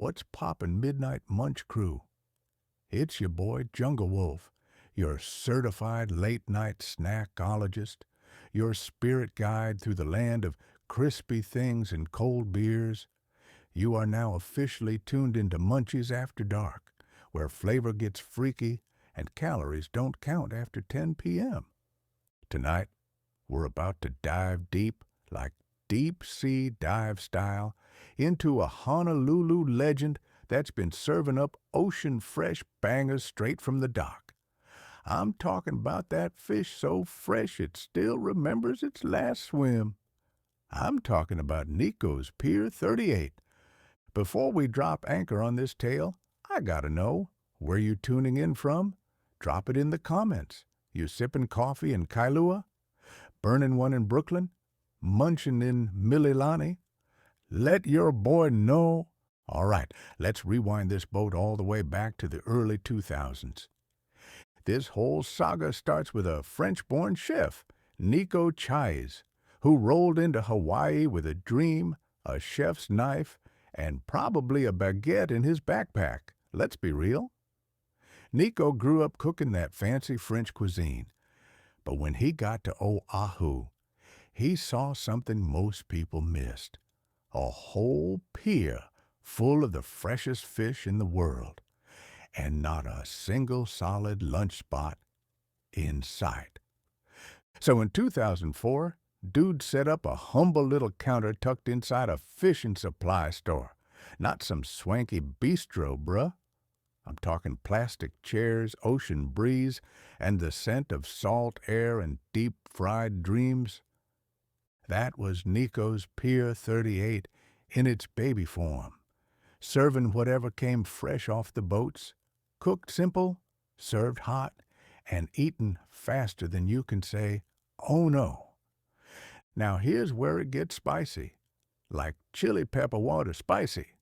What's poppin' Midnight Munch Crew? It's your boy Junglewolf, your certified late-night snackologist, your spirit guide through the land of crispy things and cold beers. You are now officially tuned into Munchies After Dark, where flavor gets freaky and calories don't count after 10 p.m. Tonight, we're about to dive deep, like deep-sea dive style, into a Honolulu legend that's been serving up ocean-fresh bangers straight from the dock. I'm talking about that fish so fresh it still remembers its last swim. I'm talking about Nico's Pier 38. Before we drop anchor on this tale, I gotta know, where you tuning in from? Drop it in the comments. You sipping coffee in Kailua? Burning one in Brooklyn? Munching in Mililani? Let your boy know. All right, let's rewind this boat all the way back to the early 2000s. This whole saga starts with a French-born chef, Nico Chais, who rolled into Hawaii with a dream, a chef's knife, and probably a baguette in his backpack. Let's be real. Nico grew up cooking that fancy French cuisine, but when he got to Oahu, he saw something most people missed: a whole pier full of the freshest fish in the world, and not a single solid lunch spot in sight. So in 2004, dude set up a humble little counter tucked inside a fishing supply store. Not some swanky bistro, bruh. I'm talking plastic chairs, ocean breeze, and the scent of salt air and deep-fried dreams. That was Nico's Pier 38 in its baby form, serving whatever came fresh off the boats, cooked simple, served hot, and eaten faster than you can say, "Oh no." Now here's where it gets spicy, like chili pepper water spicy.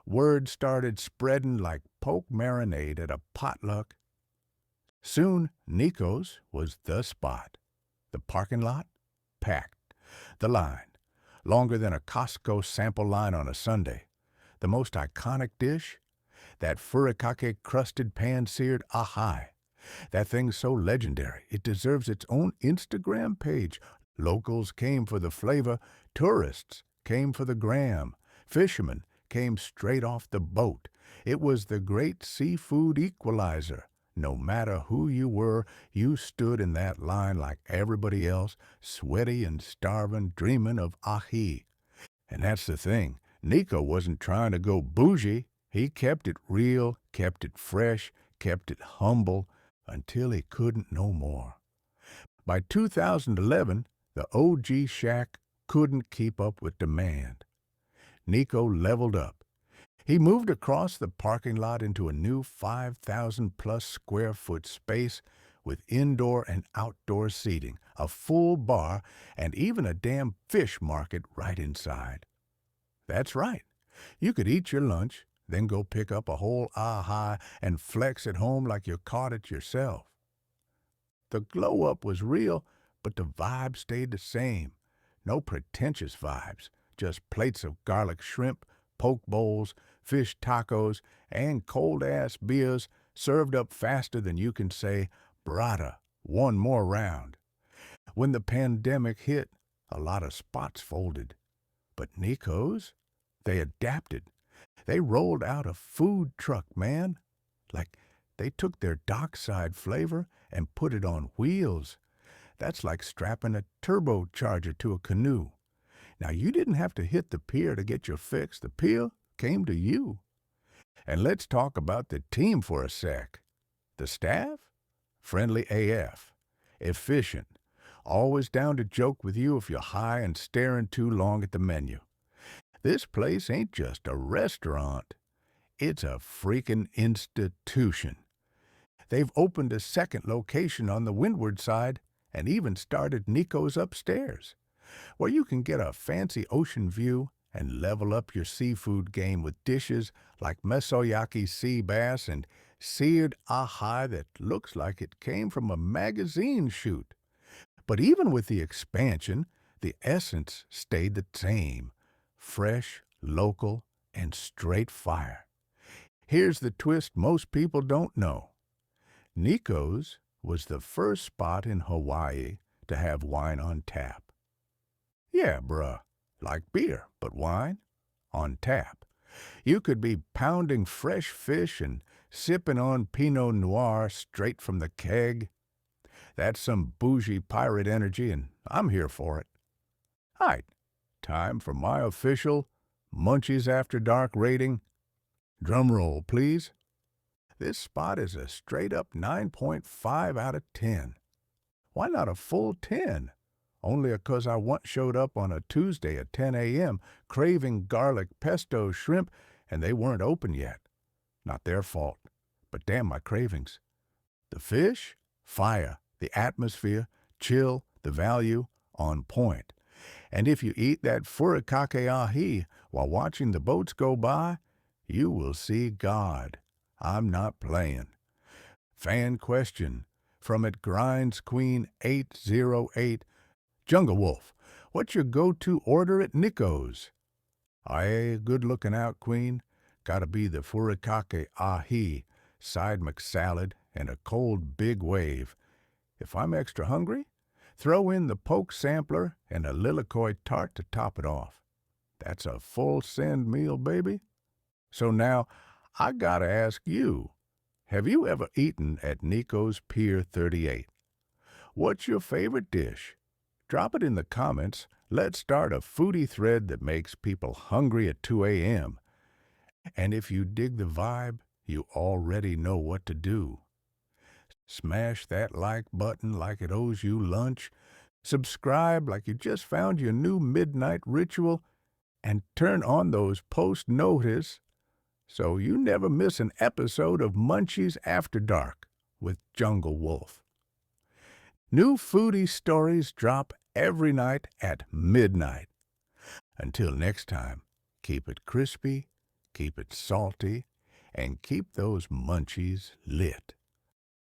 Word started spreading like poke marinade at a potluck. Soon, Nico's was the spot. The parking lot, packed. The line, longer than a Costco sample line on a Sunday. The most iconic dish? That furikake-crusted pan-seared ahai. That thing's so legendary, it deserves its own Instagram page. Locals came for the flavor, tourists came for the gram, fishermen came straight off the boat. It was the great seafood equalizer. No matter who you were, you stood in that line like everybody else, sweaty and starving, dreaming of ahi. And that's the thing, Nico wasn't trying to go bougie. He kept it real, kept it fresh, kept it humble, until he couldn't no more. By 2011, the OG shack couldn't keep up with demand. Nico leveled up. He moved across the parking lot into a new 5,000-plus square foot space with indoor and outdoor seating, a full bar, and even a damn fish market right inside. That's right. You could eat your lunch, then go pick up a whole ahai and flex at home like you caught it yourself. The glow-up was real, but the vibe stayed the same. No pretentious vibes, just plates of garlic shrimp, poke bowls, fish tacos, and cold-ass beers served up faster than you can say, "Brada, one more round." When the pandemic hit, a lot of spots folded. But Nico's? They adapted. They rolled out a food truck, man. Like, they took their dockside flavor and put it on wheels. That's like strapping a turbocharger to a canoe. Now, you didn't have to hit the pier to get your fix. The pier came to you. And let's talk about the team for a sec. The staff? Friendly AF. Efficient. Always down to joke with you if you're high and staring too long at the menu. This place ain't just a restaurant. It's a freaking institution. They've opened a second location on the windward side and even started Nico's upstairs, where you can get a fancy ocean view and level up your seafood game with dishes like mesoyaki sea bass and seared ahai that looks like it came from a magazine shoot. But even with the expansion, the essence stayed the same: fresh, local, and straight fire. Here's the twist most people don't know. Nico's was the first spot in Hawaii to have wine on tap. Yeah, bruh, like beer, but wine on tap. You could be pounding fresh fish and sipping on Pinot Noir straight from the keg. That's some bougie pirate energy, and I'm here for it. Alright, time for my official Munchies After Dark rating. Drum roll, please. This spot is a straight-up 9.5 out of 10. Why not a full 10? Only 'cause I once showed up on a Tuesday at 10 a.m. craving garlic pesto shrimp, and they weren't open yet. Not their fault, but damn my cravings. The fish? Fire. The atmosphere? Chill. The value? On point. And if you eat that furikake ahi while watching the boats go by, you will see God. I'm not playing. Fan question from It Grinds Queen 808. Junglewolf, what's your go-to order at Nico's? Aye, good looking out, Queen. Gotta be the furikake ahi, side McSalad, and a cold big wave. If I'm extra hungry, throw in the poke sampler and a lilikoi tart to top it off. That's a full send meal, baby. So now, I gotta ask you, have you ever eaten at Nico's Pier 38? What's your favorite dish? Drop it in the comments. Let's start a foodie thread that makes people hungry at 2 a.m. And if you dig the vibe, you already know what to do. Smash that like button like it owes you lunch, subscribe like you just found your new midnight ritual, and turn on those post notice so you never miss an episode of Munchies After Dark with Junglewolf. New foodie stories drop every night at midnight. Until next time, keep it crispy, keep it salty, and keep those munchies lit.